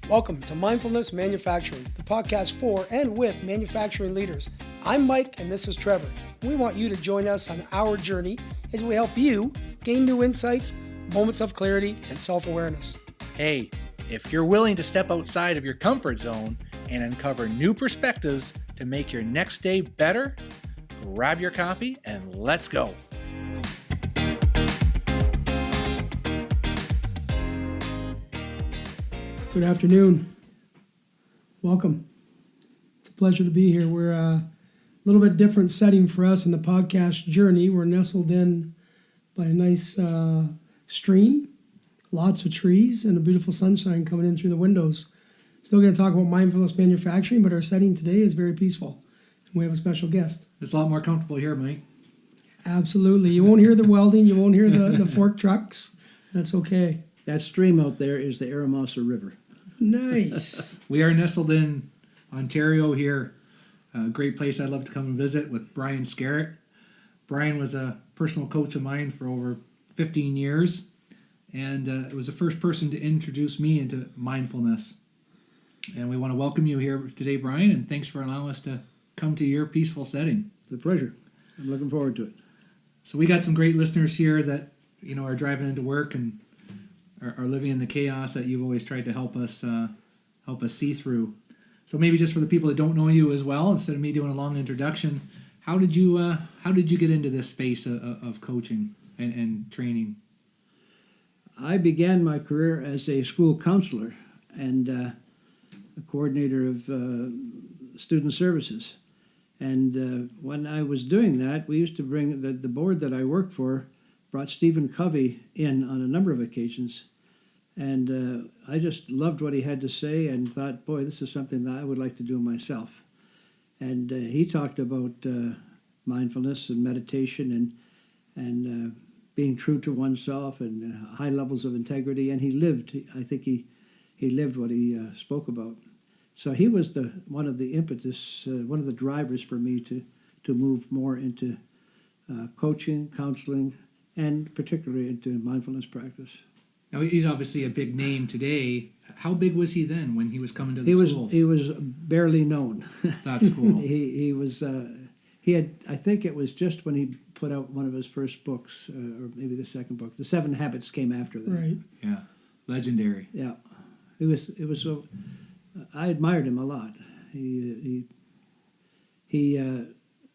Welcome to Mindfulness Manufacturing, the podcast for and with manufacturing leaders. I'm Mike and this is Trevor. We want you to join us on our journey as we help you gain new insights, moments of clarity, and self-awareness. Hey, if you're willing to step outside of your comfort zone and uncover new perspectives to make your next day better, grab your coffee and let's go. Good afternoon. Welcome. It's a pleasure to be here. We're a little bit different setting for us in the podcast journey. We're nestled in by a nice stream, lots of trees, and a beautiful sunshine coming in through the windows. Still going to talk about mindfulness manufacturing, but our setting today is very peaceful. We have a special guest. It's a lot more comfortable here, Mike. Absolutely. You won't hear the welding. You won't hear the fork trucks. That's okay. That stream out there is the Aramosa River. Nice. We are nestled in Ontario here. A great place I'd love to come and visit with Brian Skerrett. Brian was a personal coach of mine for over 15 years, and it was the first person to introduce me into mindfulness. And we want to welcome you here today, Brian, and thanks for allowing us to come to your peaceful setting. It's a pleasure. I'm looking forward to it. So we got some great listeners here that are driving into work and are living in the chaos that you've always tried to help us see through. So maybe just for the people that don't know you as well, instead of me doing a long introduction, how did you get into this space of coaching and training? I began my career as a school counselor and a coordinator of student services. And when I was doing that, we used to bring the board that I worked for brought Stephen Covey in on a number of occasions. And I just loved what he had to say and thought, boy, this is something that I would like to do myself. And he talked about mindfulness and meditation and being true to oneself and high levels of integrity. And he lived, I think he lived what he spoke about. So he was one of the impetus, one of the drivers for me to move more into coaching, counseling, and particularly into mindfulness practice. Now, he's obviously a big name today. How big was he then when he was coming to the schools? He was barely known. That's cool. he was, he had, I think it was just when he put out one of his first books, or maybe the second book. The 7 Habits came after that. Right. Yeah, legendary. Yeah. It was so, I admired him a lot. I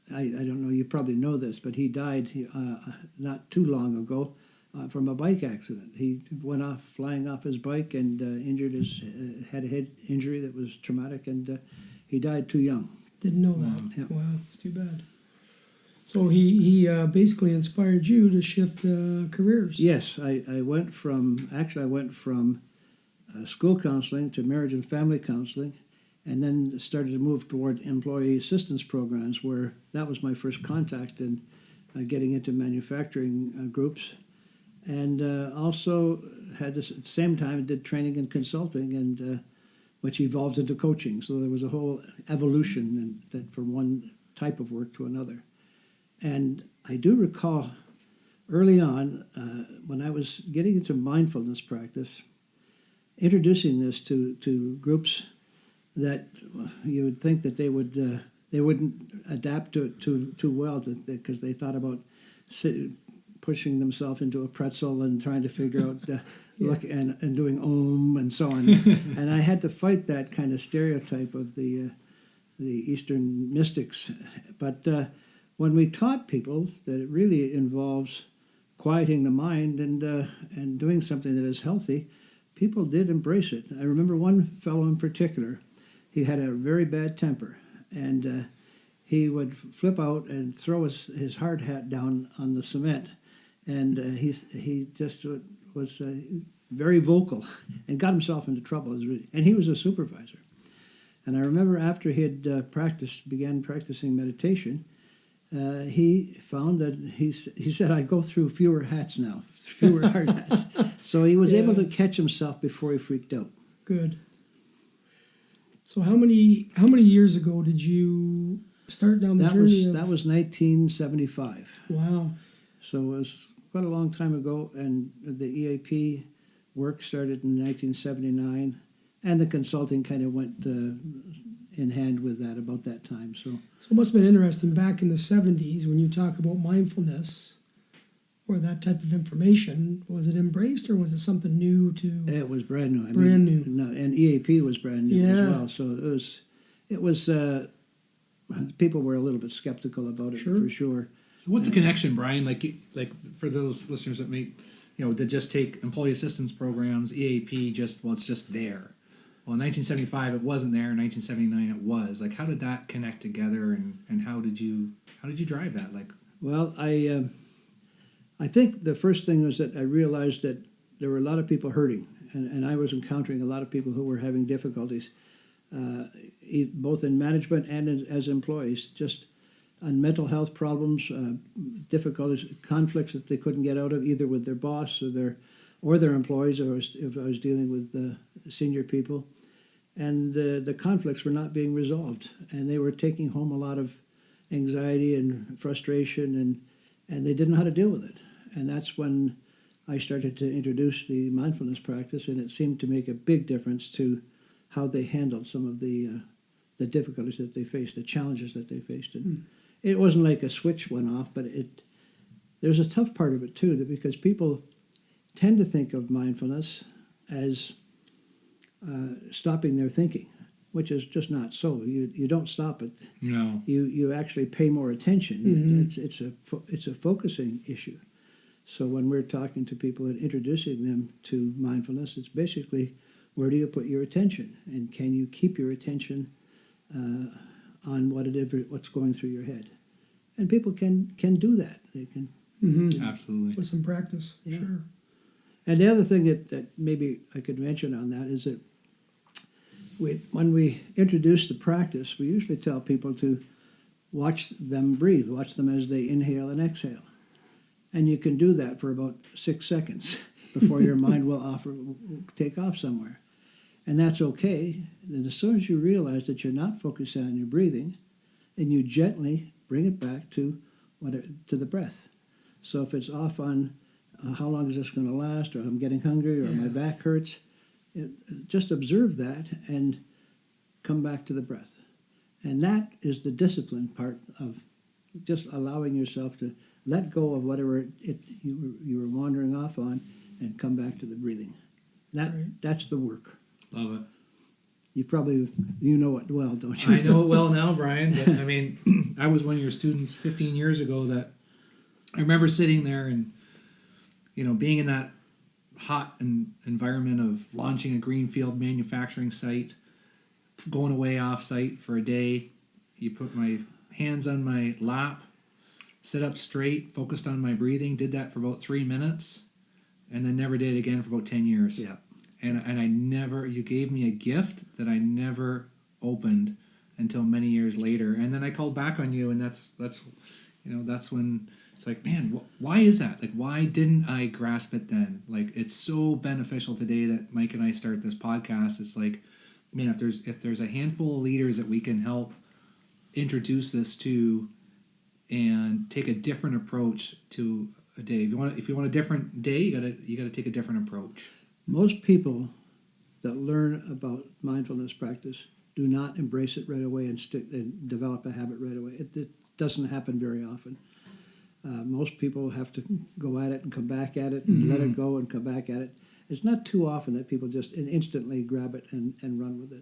don't know, you probably know this, but he died not too long ago from a bike accident. He went off flying off his bike and had a head injury that was traumatic, and he died too young. Didn't know that. Yeah. Wow, it's too bad. So he basically inspired you to shift careers. Yes, I went from school counseling to marriage and family counseling, and then started to move toward employee assistance programs, where that was my first contact in getting into manufacturing groups. And also had this at the same time, did training and consulting, and which evolved into coaching. So there was a whole evolution that from one type of work to another. And I do recall early on, when I was getting into mindfulness practice, introducing this to groups that you would think that they wouldn't adapt to it too well, because they thought about pushing themselves into a pretzel and trying to figure out look and doing om and so on. And I had to fight that kind of stereotype of the Eastern mystics. But when we taught people that it really involves quieting the mind and doing something that is healthy, people did embrace it. I remember one fellow in particular. He had a very bad temper, and he would flip out and throw his hard hat down on the cement. And he just was very vocal and got himself into trouble. And he was a supervisor. And I remember after he had began practicing meditation, he found that he said, I go through fewer hats now, fewer hard hats. So he was able to catch himself before he freaked out. Good. So how many years ago did you start down the journey? That was 1975. Wow. So it was quite a long time ago, and the EAP work started in 1979, and the consulting kind of went in hand with that about that time. So So it must have been interesting back in the 70s when you talk about mindfulness or that type of information. Was it embraced or was it something new to? it was brand new. Brand new. No, and EAP was brand new as Yeah. well. So it was. People were a little bit skeptical about it Sure. for sure. So what's the connection, Brian? Like for those listeners that may, that just take employee assistance programs, EAP, it's just there. Well, in 1975 it wasn't there. In 1979 it was. Like, how did that connect together, and how did you drive that? Like, Well, I think the first thing was that I realized that there were a lot of people hurting, and I was encountering a lot of people who were having difficulties, both in management and as employees, just on mental health problems, difficulties, conflicts that they couldn't get out of either with their boss or their employees, or if I was dealing with senior people, and the conflicts were not being resolved, and they were taking home a lot of anxiety and frustration, and they didn't know how to deal with it. And that's when I started to introduce the mindfulness practice, and it seemed to make a big difference to how they handled some of the difficulties that they faced, the challenges that they faced. And it wasn't like a switch went off, but there's a tough part of it too, that because people tend to think of mindfulness as stopping their thinking, which is just not so. You don't stop it. no. You actually pay more attention. Mm-hmm. It's a focusing issue. So when we're talking to people and introducing them to mindfulness, it's basically, where do you put your attention, and can you keep your attention on what's going through your head? And people can do that. They can. Mm-hmm. Absolutely. With some practice, Yeah. sure. And the other thing that maybe I could mention on that is that when we introduce the practice, we usually tell people to watch them breathe, watch them as they inhale and exhale. And you can do that for about 6 seconds before your mind will take off somewhere. And that's okay. And as soon as you realize that you're not focusing on your breathing, then you gently bring it back to the breath. So if it's off on how long is this going to last, or I'm getting hungry, or my back hurts, just observe that and come back to the breath. And that is the discipline part of just allowing yourself to let go of whatever you were wandering off on and come back to the breathing. That's the work. Love it. You know it well, don't you? I know it well now, Brian. But, I mean, I was one of your students 15 years ago that I remember sitting there and, being in that hot environment of launching a greenfield manufacturing site, going away off-site for a day. You put my hands on my lap, sit up straight, focused on my breathing, did that for about 3 minutes, and then never did it again for about 10 years. Yeah. And I never, you gave me a gift that I never opened until many years later. And then I called back on you, and that's when it's like, man, why is that? Like, why didn't I grasp it then? Like, it's so beneficial today that Mike and I start this podcast. It's like, man, if there's a handful of leaders that we can help introduce this to and take a different approach to a day. If you want a different day, you gotta take a different approach. Most people that learn about mindfulness practice do not embrace it right away and develop a habit right away. It doesn't happen very often. Most people have to go at it and come back at it and let it go and come back at it. It's not too often that people just instantly grab it and run with it.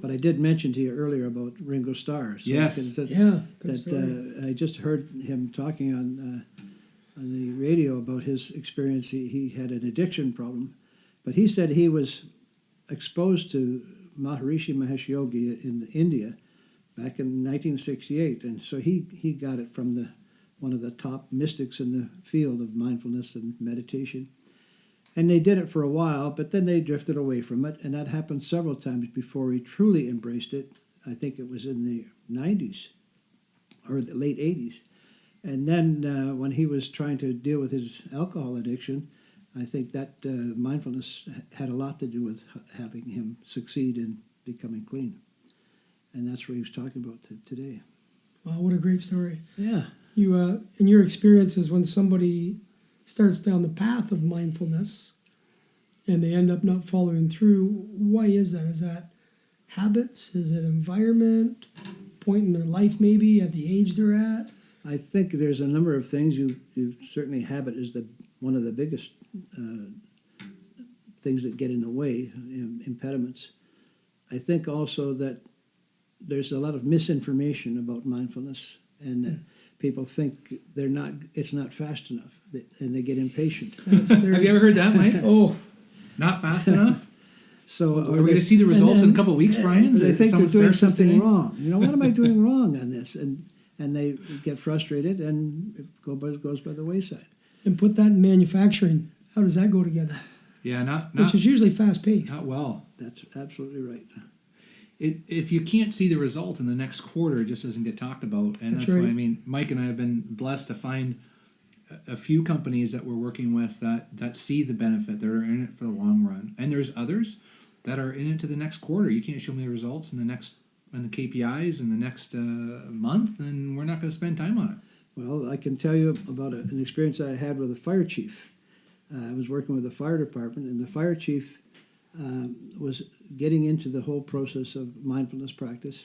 But I did mention to you earlier about Ringo Starr. So Yes. Good story. I just heard him talking on the radio about his experience. He had an addiction problem, but he said he was exposed to Maharishi Mahesh Yogi in India back in 1968, and so he got it from one of the top mystics in the field of mindfulness and meditation. And they did it for a while, but then they drifted away from it, and that happened several times before he truly embraced it. I think it was in the 90s or the late 80s. And then when he was trying to deal with his alcohol addiction, I think that mindfulness had a lot to do with having him succeed in becoming clean. And that's what he was talking about today. Wow, what a great story. Yeah. You, in your experiences, when somebody starts down the path of mindfulness and they end up not following through. Why is that? Is that habits? Is it environment? Point in their life maybe at the age they're at? I think there's a number of things. You certainly habit is one of the biggest things that get in the way, impediments. I think also that there's a lot of misinformation about mindfulness, and that people think it's not fast enough, and they get impatient. Have you ever heard that, Mike? Oh, Not fast enough? So Are we going to see the results in a couple of weeks, Brian? they think they're Someone doing starts this something today? wrong. What am I doing wrong on this? And they get frustrated, and it goes by the wayside. and put that in manufacturing. How does that go together? Yeah, Which is usually fast-paced. not well. That's absolutely right. If you can't see the result in the next quarter, it just doesn't get talked about. And That's that's why, right. I mean, Mike and I have been blessed to find a few companies that we're working with that see the benefit, that are in it for the long run. And there's others that are in it to the next quarter. You can't show me the results in the KPIs in the next month, and we're not going to spend time on it. Well, I can tell you about an experience that I had with a fire chief. I was working with the fire department, and the fire chief was getting into the whole process of mindfulness practice.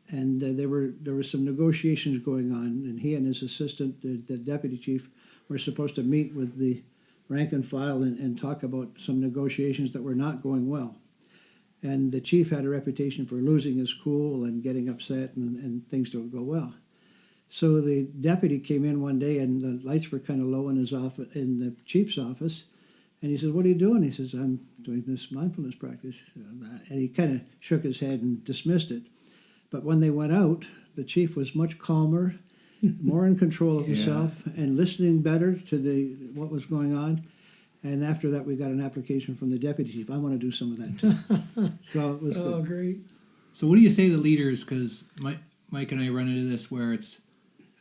And there were some negotiations going on, and he and his assistant, the deputy chief, were supposed to meet with the rank and file and talk about some negotiations that were not going well. And the chief had a reputation for losing his cool and getting upset, and things don't go well. So the deputy came in one day, and the lights were kind of low in his office, in the chief's office. And he says, "What are you doing?" He says, "I'm doing this mindfulness practice." And he kind of shook his head and dismissed it. But when they went out, the chief was much calmer, more in control of himself, and listening better to what was going on. And after that, we got an application from the deputy chief. I want to do some of that too. So it was Oh, good. great. So what do you say to leaders? Because Mike and I run into this where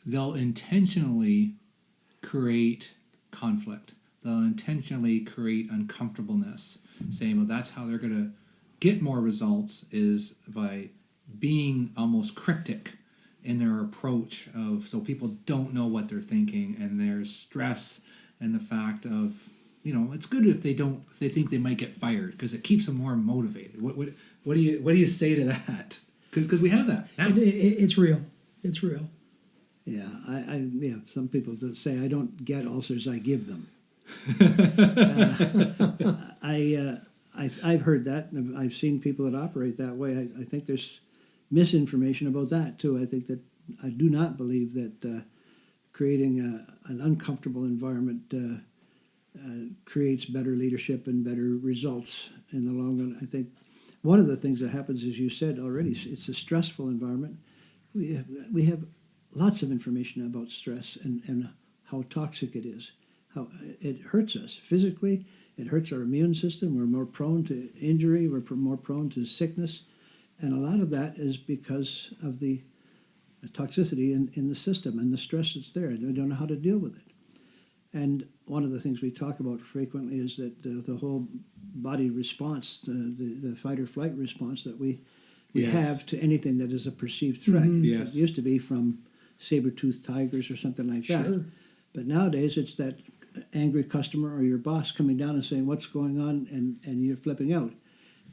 they'll intentionally create conflict. They'll intentionally create uncomfortableness, saying, well, that's how they're going to get more results, is by being almost cryptic in their approach so people don't know what they're thinking, and there's stress and the fact of, it's good if they think they might get fired, because it keeps them more motivated. What do you say to that? Because we have that now. It's real. It's real. Yeah, some people that say, "I don't get ulcers, I give them." I've heard that. I've seen people that operate that way. I think there's misinformation about that too. I think that I do not believe that creating an uncomfortable environment creates better leadership and better results in the long run. I think one of the things that happens, as you said already, it's a stressful environment. We have lots of information about stress and how toxic it is, how it hurts us physically. It hurts our immune system. We're more prone to injury. We're more prone to sickness. And a lot of that is because of the toxicity in the system and the stress that's there. They don't know how to deal with it. And one of the things we talk about frequently is that the whole body response, the fight or flight response that we Yes. have to anything that is a perceived threat. Mhm. Yes. It used to be from saber-toothed tigers or something like that. Sure. But nowadays it's that angry customer or your boss coming down and saying, "What's going on?" and you're flipping out.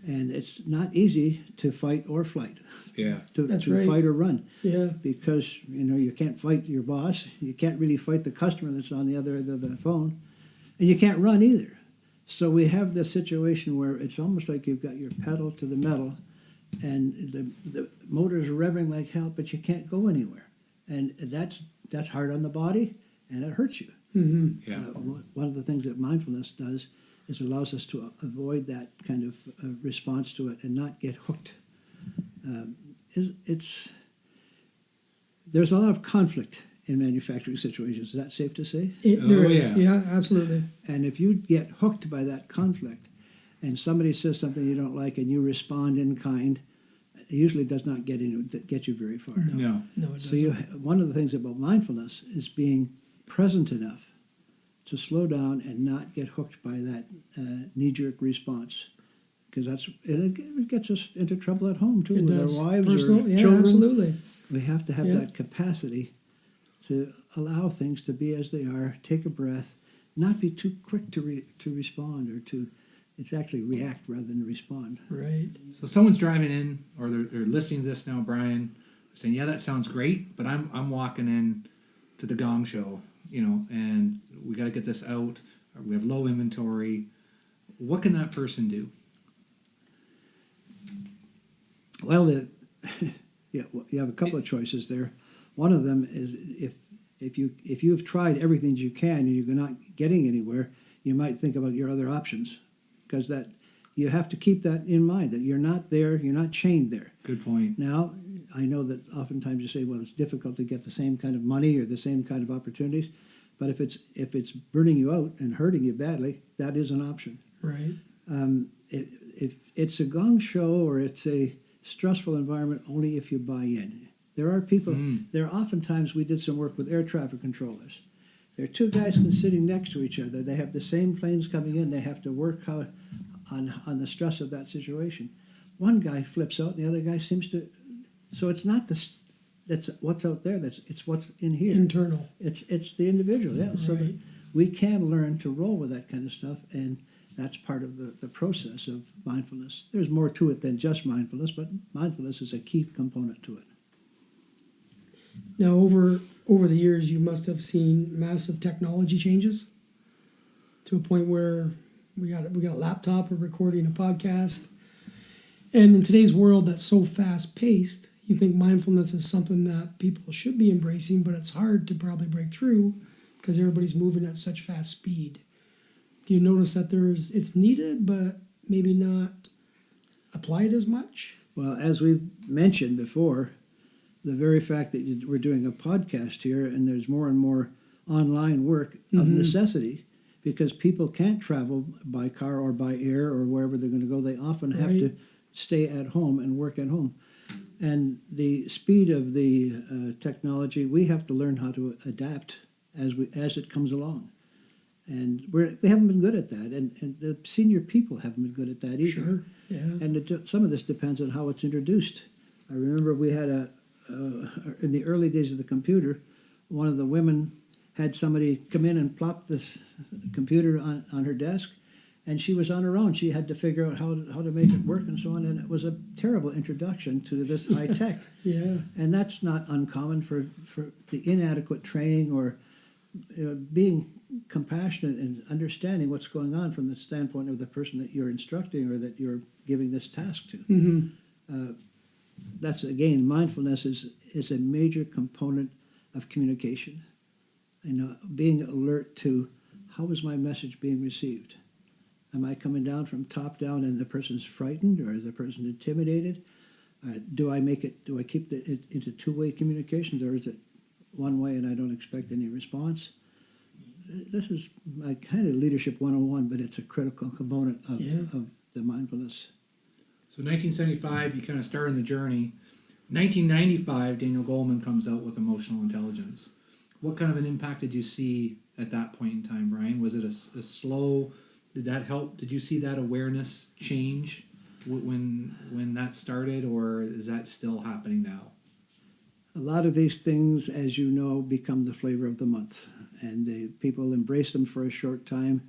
And it's not easy to fight or flight, Yeah. to That's right. fight or run, Yeah. because you can't fight your boss, you can't really fight the customer that's on the other end of the phone, and you can't run either. So we have this situation where it's almost like you've got your pedal to the metal, and the motor's revving like hell, but you can't go anywhere, and that's hard on the body, and it hurts you. Hmm. Yeah. One of the things that mindfulness does is allows us to avoid that kind of response to it and not get hooked. There's a lot of conflict in manufacturing situations. Is that safe to say? There Oh, is. yeah. Yeah, absolutely. And if you get hooked by that conflict, and somebody says something you don't like, and you respond in kind, it usually does not get you very far. No. No, it So doesn't. one of the things about mindfulness is being present enough to slow down and not get hooked by that knee-jerk response, because it gets us into trouble at home too, It with does. our wives Personal, or yeah, children. absolutely. We have to have Yeah. that capacity to allow things to be as they are, take a breath, not be too quick to respond or to. It's actually react rather than respond. Right. So someone's driving in, or they're listening to this now, Brian, saying, "Yeah, that sounds great, but I'm walking in to the Gong Show, and we got to get this out. Or we have low inventory. What can that person do?" Well, you have a couple of choices there. One of them is if you've tried everything that you can and you're not getting anywhere, you might think about your other options, because that you have to keep that in mind, that you're not there, you're not chained there. Good point. Now, I know that oftentimes you say, well, it's difficult to get the same kind of money or the same kind of opportunities, but if it's burning you out and hurting you badly, that is an option. Right. If it's a gong show or it's a stressful environment, only if you buy in. There are people, there are oftentimes, we did some work with air traffic controllers. There are two guys sitting next to each other. They have the same planes coming in. They have to work on the stress of that situation. One guy flips out, and the other guy seems to. So it's not that's what's out there. It's what's in here. Internal. It's the individual. Yeah. Right. So that we can learn to roll with that kind of stuff, and that's part of the process of mindfulness. There's more to it than just mindfulness, but mindfulness is a key component to it. Now, over the years, you must have seen massive technology changes to a point where we got a laptop, we're recording a podcast, and in today's world that's so fast paced, you think mindfulness is something that people should be embracing, but it's hard to probably break through because everybody's moving at such fast speed. Do you notice that it's needed, but maybe not applied as much? Well, as we've mentioned before, the very fact that we're doing a podcast here and there's more and more online work of necessity, because people can't travel by car or by air or wherever they're going to go. They often have to stay at home and work at home. And the speed of the technology, we have to learn how to adapt as it comes along. And we haven't been good at that, and the senior people haven't been good at that either. Sure, yeah. And some of this depends on how it's introduced. I remember we had in the early days of the computer, one of the women had somebody come in and plop this computer on her desk, and she was on her own. She had to figure out how to make it work and so on, and it was a terrible introduction to this high tech. Yeah. And that's not uncommon for the inadequate training or being compassionate and understanding what's going on from the standpoint of the person that you're instructing or that you're giving this task to. Mm-hmm. That's, again, mindfulness is a major component of communication. Being alert to how is my message being received? Am I coming down from top down and the person's frightened, or is the person intimidated? Do I keep it into two-way communications, or is it one way and I don't expect any response? This is my kind of leadership 101, but it's a critical component of the mindfulness. So 1975, you kind of start on the journey. 1995, Daniel Goleman comes out with Emotional Intelligence. What kind of an impact did you see at that point in time, Brian? Was it a slow? Did that help? Did you see that awareness change when that started, or is that still happening now? A lot of these things, as you know, become the flavor of the month, and people embrace them for a short time.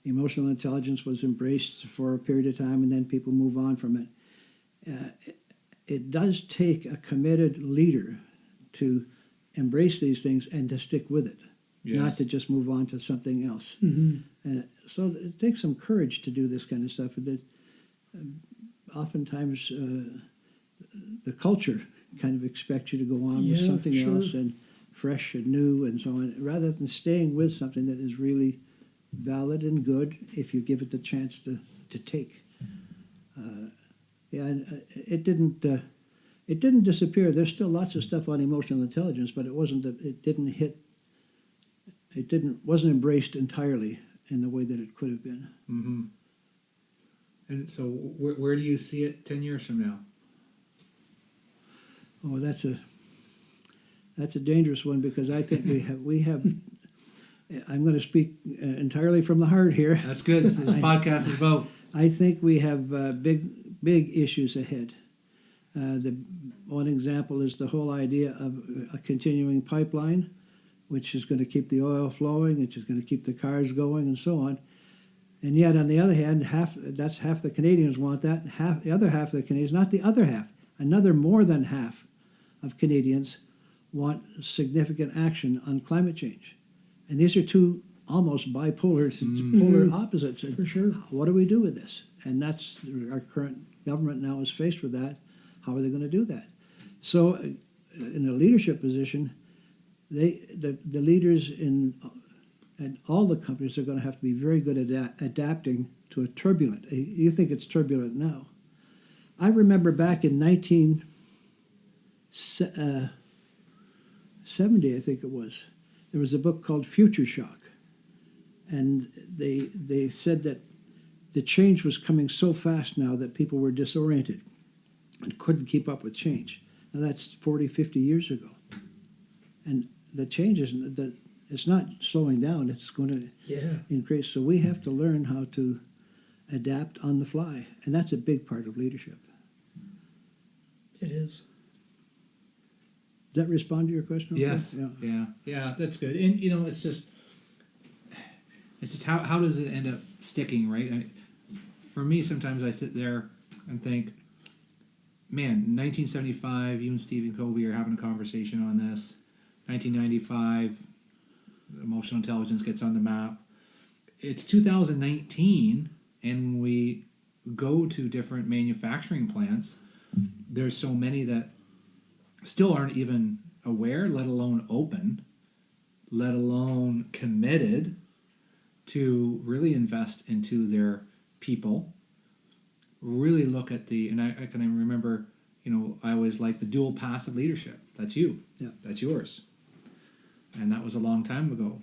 Emotional intelligence was embraced for a period of time, and then people move on from it. It does take a committed leader to embrace these things and to stick with it, not to just move on to something else. Mm-hmm. And so it takes some courage to do this kind of stuff. Oftentimes, the culture kind of expects you to go on with something else and fresh and new and so on, rather than staying with something that is really valid and good if you give it the chance to take. And it didn't disappear. There's still lots of stuff on emotional intelligence, but it wasn't wasn't embraced entirely in the way that it could have been. Mm-hmm. And so where do you see it 10 years from now? Oh, that's a dangerous one, because I think we have. I'm going to speak entirely from the heart here. That's good. This podcast is about. I think we have big issues ahead. The one example is the whole idea of a continuing pipeline which is going to keep the oil flowing, which is going to keep the cars going, and so on. And yet, on the other hand, half the Canadians want that. The other half of the Canadians, not the other half, another more than half of Canadians want significant action on climate change. And these are two almost bipolar, polar opposites. And For sure. what do we do with this? And that's our current government now is faced with that. How are they going to do that? So, in a leadership position, the leaders and all the companies are going to have to be very good at adapting to a turbulent. You think it's turbulent now. I remember back in 1970, I think it was, there was a book called Future Shock. And they said that the change was coming so fast now that people were disoriented and couldn't keep up with change. Now that's 40, 50 years ago. And the change it's not slowing down, it's going to increase. So we have to learn how to adapt on the fly. And that's a big part of leadership. It is. Does that respond to your question? Yes. Yeah, that's good. And it's just how does it end up sticking, right? For me, sometimes I sit there and think, man, 1975, you and Stephen Covey are having a conversation on this. 1995, emotional intelligence gets on the map. It's 2019, and we go to different manufacturing plants. There's so many that still aren't even aware, let alone open, let alone committed to really invest into their people, really look at and I can remember, I always like the dual path of leadership. That's you. Yeah. That's yours. And that was a long time ago.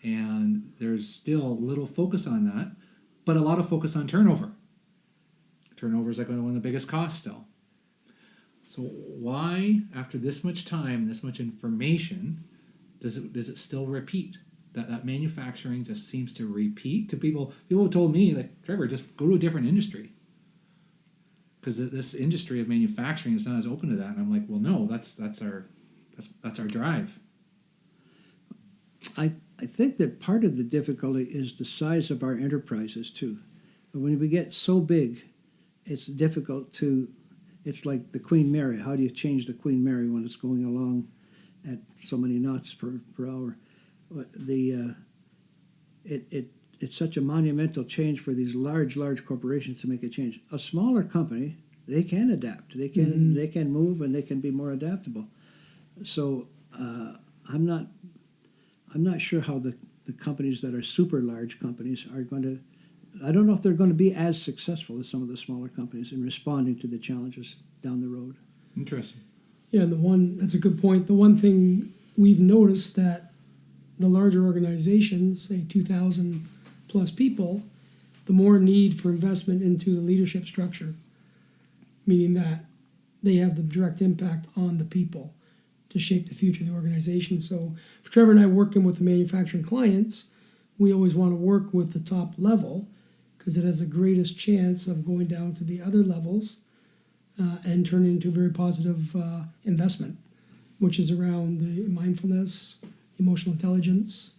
And there's still little focus on that, but a lot of focus on turnover. Turnover is like one of the biggest costs still. So why, after this much time, this much information, does it still repeat? That manufacturing just seems to repeat to people. People have told me, like, Trevor, just go to a different industry. Because this industry of manufacturing is not as open to that. And I'm like, well, no, that's our drive. I think that part of the difficulty is the size of our enterprises too. But when we get so big, it's difficult it's like the Queen Mary. How do you change the Queen Mary when it's going along at so many knots per hour? It's such a monumental change for these large corporations to make a change. A smaller company, they can adapt. They can move, and they can be more adaptable. So I'm not sure how the companies that are super large companies are going to. I don't know if they're going to be as successful as some of the smaller companies in responding to the challenges down the road. Interesting. Yeah, that's a good point. The one thing we've noticed that the larger organizations, say 2,000 plus people, the more need for investment into the leadership structure, meaning that they have the direct impact on the people to shape the future of the organization. So for Trevor and I working with the manufacturing clients, we always want to work with the top level because it has the greatest chance of going down to the other levels and turning into a very positive investment, which is around the mindfulness, emotional intelligence.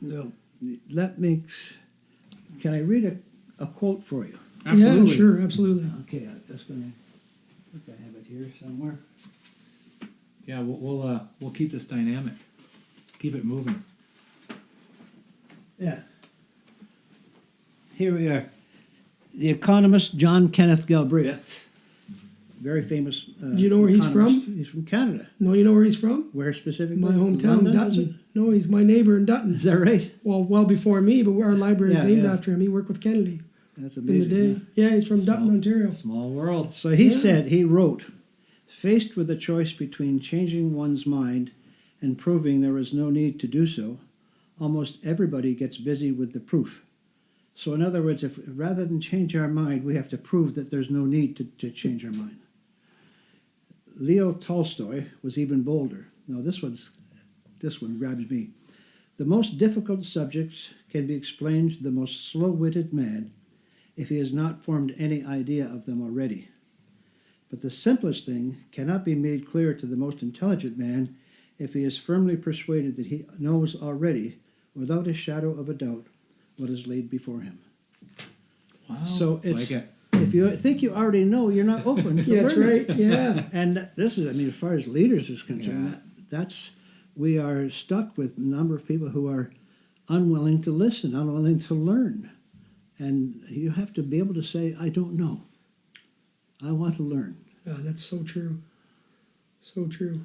Well, can I read a quote for you? Absolutely. Yeah, sure, absolutely. Okay, I'm just going to, I think I have it here somewhere. Yeah, we'll keep this dynamic, keep it moving. Yeah. Here we are. The economist John Kenneth Galbraith, very famous. Do you know where he's economist. from? He's from Canada. No, you know where he's from? Where specifically? My hometown, London, is Dutton. it? No, he's my neighbor in Dutton. Is that right? Well before me, but our library is Yeah, named yeah. after him. He worked with Kennedy That's in the amazing. day. Yeah, he's from Dutton, Ontario. Small world. So he Yeah. he wrote, faced with a choice between changing one's mind and proving there is no need to do so, almost everybody gets busy with the proof. So in other words, if rather than change our mind, we have to prove that there's no need to change our mind. Leo Tolstoy was even bolder. Now this one grabs me. The most difficult subjects can be explained to the most slow-witted man if he has not formed any idea of them already. But the simplest thing cannot be made clear to the most intelligent man if he is firmly persuaded that he knows already, without a shadow of a doubt, what is laid before him. Wow. So it's, Like it. if you think you already know, you're not open to Yeah, that's learning. right. Yeah. And this is, I mean, as far as leaders is concerned, Yeah. that's we are stuck with a number of people who are unwilling to listen, unwilling to learn. And you have to be able to say, I don't know. I want to learn. That's so true. So true.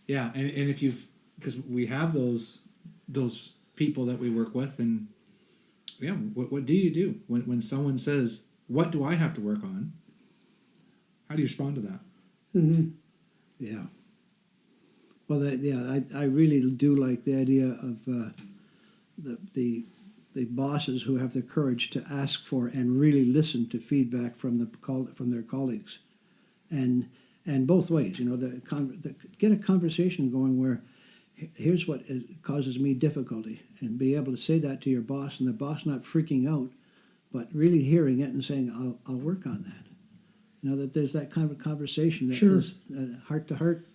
Yeah, and if you've, because we have those people that we work with, and yeah, what do you do when someone says, what do I have to work on? How do you respond to that? Mm-hmm. Yeah. Well, I really do like the idea of the bosses who have the courage to ask for and really listen to feedback from their colleagues, and both ways. You know, get a conversation going where here's what causes me difficulty, and be able to say that to your boss, and the boss not freaking out, but really hearing it and saying, I'll work on that. You know, that there's that kind of conversation that Sure. is heart to heart.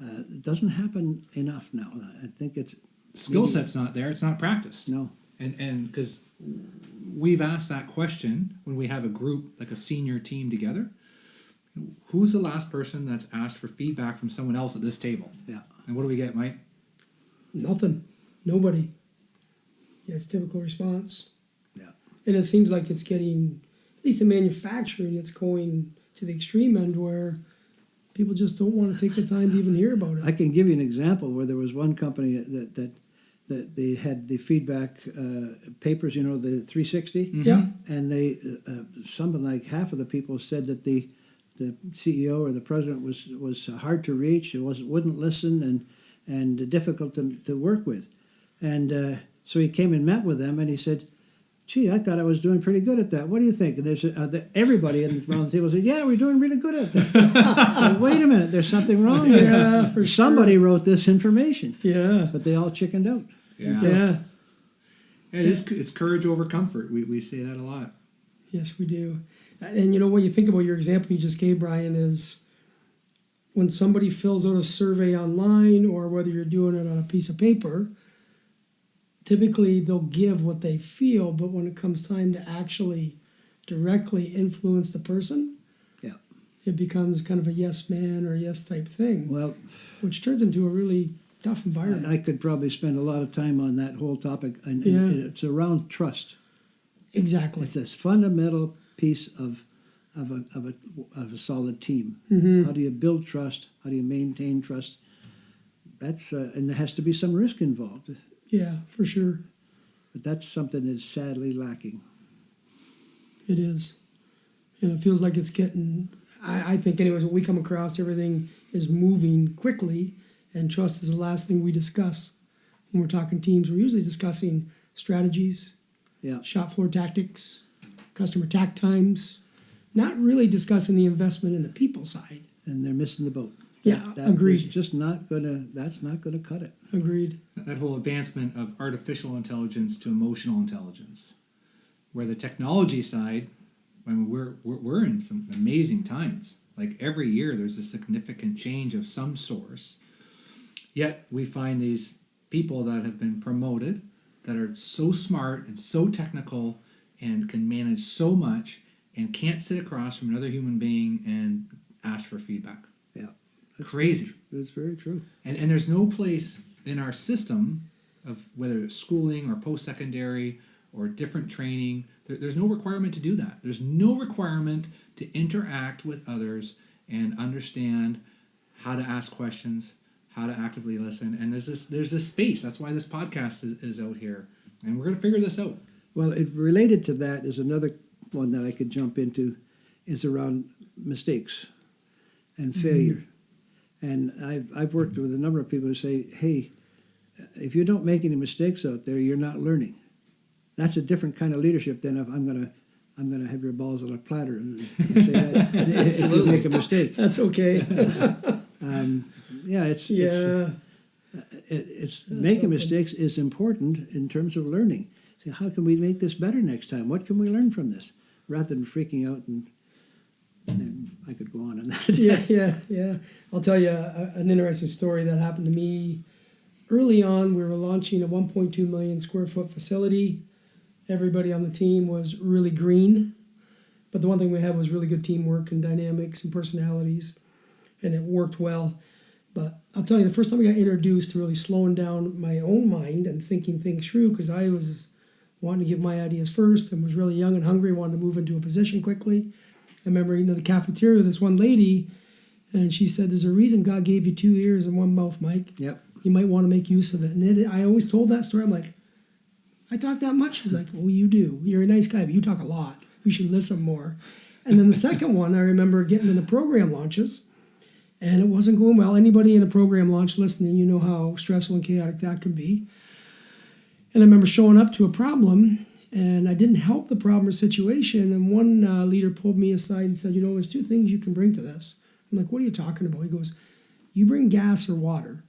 It doesn't happen enough now. I think it's Skill set's not there; it's not practiced. no. And because we've asked that question when we have a group, like a senior team together, who's the last person that's asked for feedback from someone else at this table? Yeah. And what do we get, Mike? Nothing. Nobody. Yeah, it's typical response. Yeah. And it seems like it's getting, at least in manufacturing, it's going to the extreme end where people just don't want to take the time to even hear about I it. can give you an example where there was one company that they had the feedback papers, you know, the 360, Yeah. and they something like half of the people said that the CEO or the president was hard to reach, it wouldn't listen, and difficult to work with, and so he came and met with them, and he said, "Gee, I thought I was doing pretty good at that. What do you think?" And they said, everybody around the table said, "Yeah, we're doing really good at that." Wait a minute, there's something wrong here. Yeah, for Somebody wrote this information, Yeah. but they all chickened out. Yeah. It's courage over comfort. We say that a lot. Yes, we do. And you know, what you think about your example you just gave, Brian, is when somebody fills out a survey online or whether you're doing it on a piece of paper, typically they'll give what they feel, but when it comes time to actually directly influence the person, Yeah. it becomes kind of a yes man or yes type thing, Well, which turns into a really tough environment. I could probably spend a lot of time on that whole topic, and Yeah. it's around trust. Exactly. It's a fundamental piece of a solid team. Mm-hmm. How do you build trust? How do you maintain trust? That's and there has to be some risk involved, Yeah, for sure. but that's something that's sadly lacking. It is. And it feels like it's getting, I think anyways, when we come across, everything is moving quickly, and trust is the last thing we discuss. When we're talking teams, we're usually discussing strategies, Yeah. shop floor tactics, customer tact times, not really discussing the investment in the people side. And they're missing the boat. Yeah, That agreed. is just not gonna. That's not gonna cut it. Agreed. That whole advancement of artificial intelligence to emotional intelligence, where the technology side, I mean, we're in some amazing times. Like every year, there's a significant change of some source. Yet we find these people that have been promoted that are so smart and so technical and can manage so much and can't sit across from another human being and ask for feedback. Yeah. Crazy. That's very true. And there's no place in our system of whether it's schooling or post-secondary or different training, there's no requirement to do that. There's no requirement to interact with others and understand how to ask questions, how to actively listen. And there's this space. That's why this podcast is out here. And we're going to figure this out. Well, it related to that is another one that I could jump into, is around mistakes and failure. And I've worked with a number of people who say, "Hey, if you don't make any mistakes out there, you're not learning." That's a different kind of leadership than if I'm gonna have your balls on a platter and say that if you make a mistake. That's okay. Yeah, it's making something. mistakes is important in terms of learning. So how can we make this better next time? What can we learn from this? Rather than freaking out and And I could go on that. Yeah. I'll tell you an interesting story that happened to me early on. We were launching a 1.2 million square foot facility. Everybody on the team was really green, but the one thing we had was really good teamwork and dynamics and personalities, and it worked well. But I'll tell you, the first time I got introduced to really slowing down my own mind and thinking things through, because I was wanting to give my ideas first and was really young and hungry, wanted to move into a position quickly. I remember eating at the cafeteria with this one lady, and she said, "There's a reason God gave you 2 ears and 1 mouth, Mike. Yep. You might want to make use of it." And I always told that story. I'm like, "I talk that much?" She's like, "Well, you do. You're a nice guy, but you talk a lot. You should listen more." And then the second one, I remember getting into program launches, and it wasn't going well. Anybody in a program launch listening, you know how stressful and chaotic that can be. And I remember showing up to a problem, and I didn't help the problem or situation. And one leader pulled me aside and said, "There's 2 things you can bring to this." I'm like, "What are you talking about?" He goes, "You bring gas or water."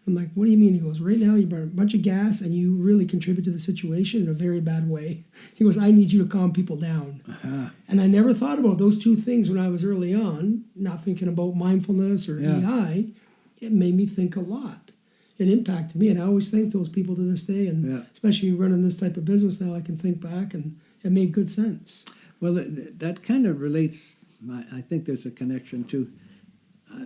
I'm like, "What do you mean?" He goes, "Right now you burn a bunch of gas and you really contribute to the situation in a very bad way." He goes, "I need you to calm people down." Uh-huh. And I never thought about those 2 things when I was early on, not thinking about mindfulness or Yeah. EI. It made me think a lot. It impacted me, and I always thank those people to this day. And Yeah. especially running this type of business now, I can think back, and it made good sense. Well, that kind of relates. I think there's a connection to.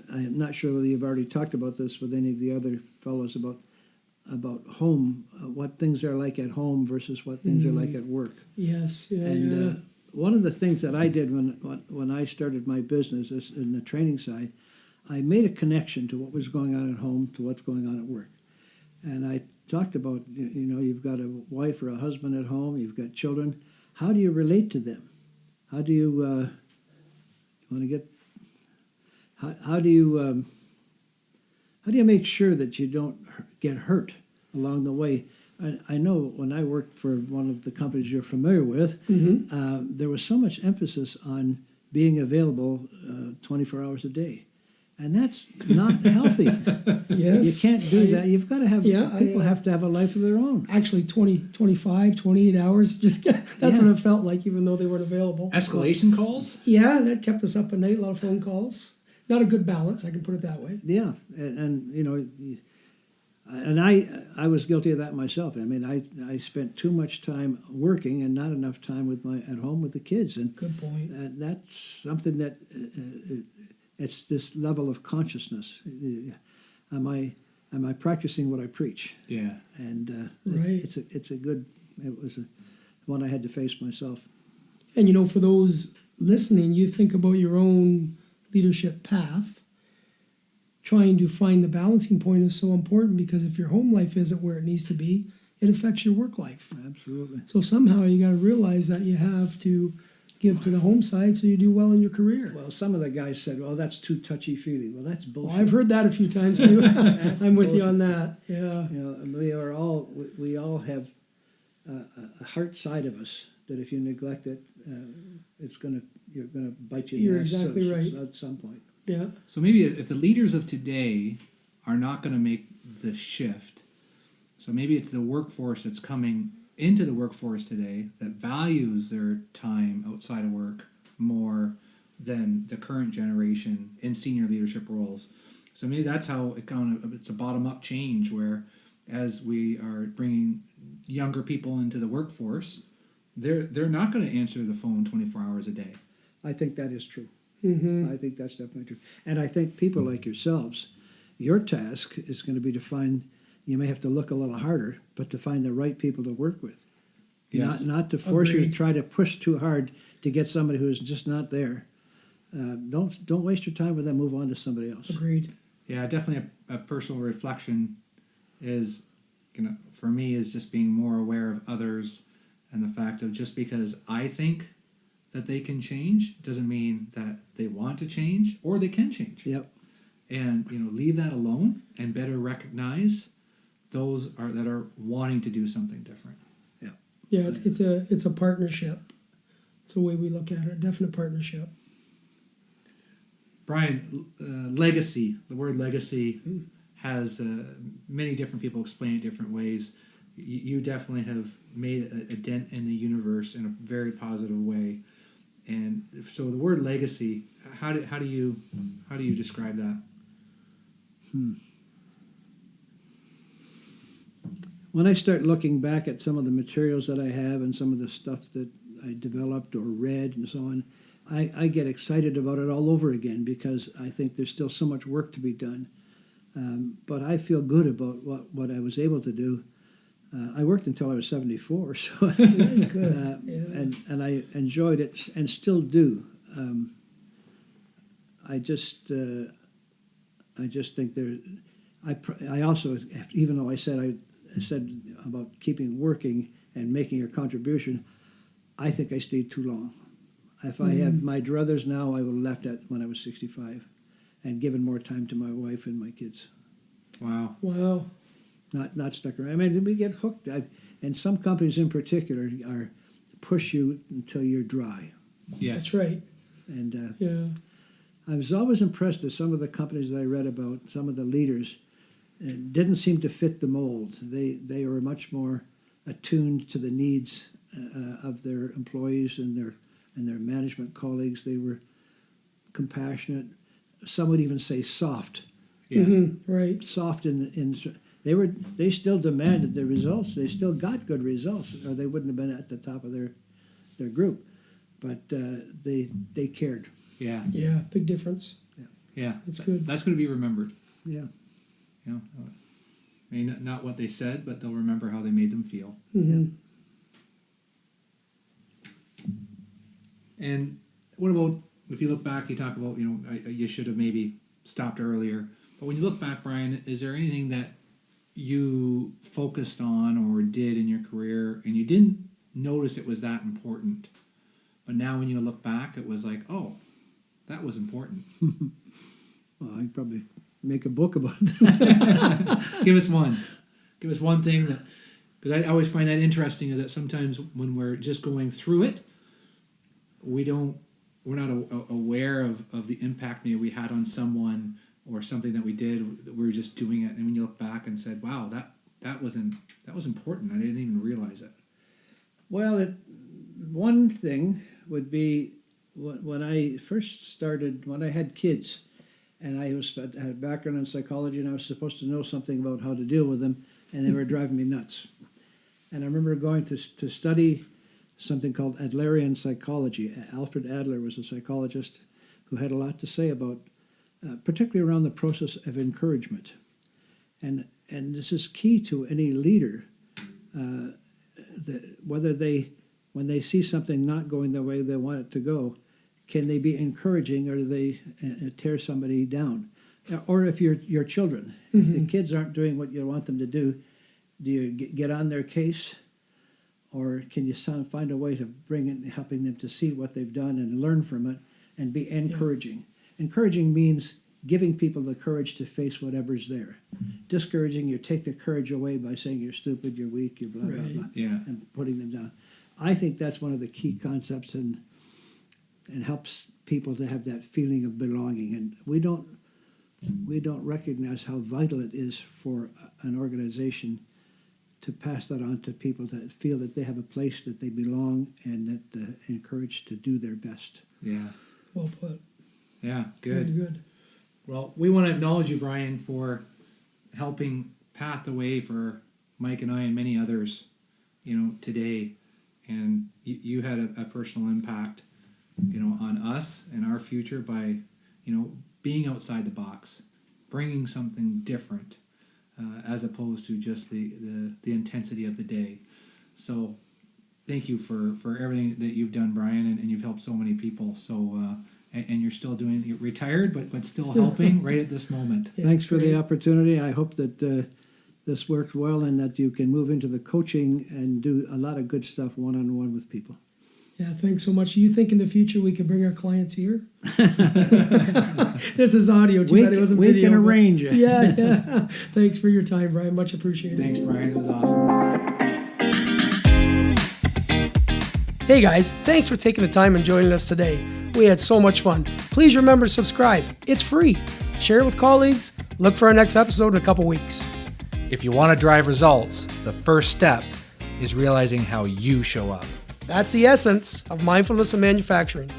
I'm not sure whether you've already talked about this with any of the other fellows about home, what things are like at home versus what things are like at work. Yes, yeah, And yeah. one of the things that I did when I started my business in the training side, I made a connection to what was going on at home to what's going on at work. And I talked about, you've got a wife or a husband at home, you've got children. How do you relate to them? How do you want to get? How do you make sure that you don't get hurt along the way? I know when I worked for one of the companies you're familiar with, there was so much emphasis on being available 24 hours a day. And that's not healthy. Yes. You can't do that. You've got to have, people have to have a life of their own. Actually, 25, 28 hours. That's what it felt like, even though they weren't available. Escalation calls? Yeah, that kept us up at night, a lot of phone calls. Not a good balance, I can put it that way. Yeah, and I was guilty of that myself. I mean, I spent too much time working and not enough time at home with the kids. And Good point. that's something that it's this level of consciousness. Am I practicing what I preach? Yeah. And Right. it was one I had to face myself. And for those listening, you think about your own leadership path. Trying to find the balancing point is so important, because if your home life isn't where it needs to be, it affects your work life. Absolutely. So somehow you got to realize that you have to give to the home side so you do well in your career. Well, some of the guys said, "Well, that's too touchy-feely." Well, that's bullshit. Well, I've heard that a few times too. I'm with you on that. Yeah. We all have a heart side of us that if you neglect it, you're gonna bite you in You're the ass exactly right. at some point. Yeah. So maybe if the leaders of today are not going to make the shift, so maybe it's the workforce that's coming into the workforce today that values their time outside of work more than the current generation in senior leadership roles. So maybe that's how it's a bottom-up change, where as we are bringing younger people into the workforce, they're not going to answer the phone 24 hours a day. I think that is true. Mm-hmm. I think that's definitely true. And I think people like yourselves, your task is going to be to find. You may have to look a little harder, but to find the right people to work with. Yes. Not to force you Agreed. to try to push too hard to get somebody who is just not there. Don't waste your time with them. Move on to somebody else. Agreed. Yeah, definitely a personal reflection is, for me, is just being more aware of others, and the fact of just because I think that they can change doesn't mean that they want to change or they can change. Yep. And leave that alone and better recognize those that are wanting to do something different. Yeah, it's a partnership. It's the way we look at it. A definite partnership. Brian, legacy. The word legacy has many different people explain it different ways. You definitely have made a dent in the universe in a very positive way. And so the word legacy, how do you describe that? When I start looking back at some of the materials that I have and some of the stuff that I developed or read and so on, I get excited about it all over again because I think there's still so much work to be done. But I feel good about what I was able to do. I worked until I was 74, so Good. Yeah. and I enjoyed it and still do. I just think there. I also, even though I said about keeping working and making a contribution, I think I stayed too long. If I had my druthers now, I would have left that when I was 65 and given more time to my wife and my kids. Wow. Wow. Not stuck around. I mean, we get hooked. And some companies in particular are push you until you're dry. Yes. That's right. And Yeah. I was always impressed with some of the companies that I read about, some of the leaders, didn't seem to fit the mold. They were much more attuned to the needs of their employees and their management colleagues. They were compassionate. Some would even say soft. Yeah. Right. Soft they still demanded the results. They still got good results, or they wouldn't have been at the top of their group. But they cared. Yeah. Yeah. Big difference. Yeah. That's good. That's going to be remembered. Yeah. You know, I mean, not what they said, but they'll remember how they made them feel. Mm-hmm. And what about if you look back? You talk about you should have maybe stopped earlier. But when you look back, Brian, is there anything that you focused on or did in your career and you didn't notice it was that important, but now when you look back, it was like, oh, that was important. Well, I'd probably make a book about that. Give us one. Give us one thing that, because I always find that interesting, is that sometimes when we're just going through it, we're not aware of the impact maybe we had on someone or something that we did. We were just doing it, and when you look back and said, "Wow, that was important. I didn't even realize it." Well, one thing would be when I first started, when I had kids, and I had a background in psychology, and I was supposed to know something about how to deal with them, and they were driving me nuts. And I remember going to study something called Adlerian psychology. Alfred Adler was a psychologist who had a lot to say about, particularly around the process of encouragement. And this is key to any leader, whether when they see something not going the way they want it to go, can they be encouraging, or do they tear somebody down? Or if your children, if the kids aren't doing what you want them to do you get on their case? Or can you find a way to bring it, helping them to see what they've done and learn from it and be encouraging? Yeah. Encouraging means giving people the courage to face whatever's there. Discouraging, you take the courage away by saying you're stupid, you're weak, you're blah, blah, blah, and putting them down. I think that's one of the key concepts and helps people to have that feeling of belonging. And we don't recognize how vital it is for an organization to pass that on to people that feel that they have a place, that they belong, and that they're encouraged to do their best. Yeah. Well put. Yeah, good. Good. Well, we want to acknowledge you, Brian, for helping path the way for Mike and I and many others, today. And you had a personal impact, on us and our future by, being outside the box, bringing something different, as opposed to just the intensity of the day. So thank you for everything that you've done, Brian, and you've helped so many people. So and you're still you're retired, but still helping right at this moment. Yeah, thanks for the opportunity. I hope that this works well and that you can move into the coaching and do a lot of good stuff one-on-one with people. Yeah, thanks so much. You think in the future we could bring our clients here? This is audio, too bad it wasn't video. We can arrange it. Yeah. Thanks for your time, Brian. Much appreciated. Thanks, Brian. It was awesome. Hey, guys. Thanks for taking the time and joining us today. We had so much fun. Please remember to subscribe. It's free. Share it with colleagues. Look for our next episode in a couple weeks. If you want to drive results, the first step is realizing how you show up. That's the essence of mindfulness in manufacturing.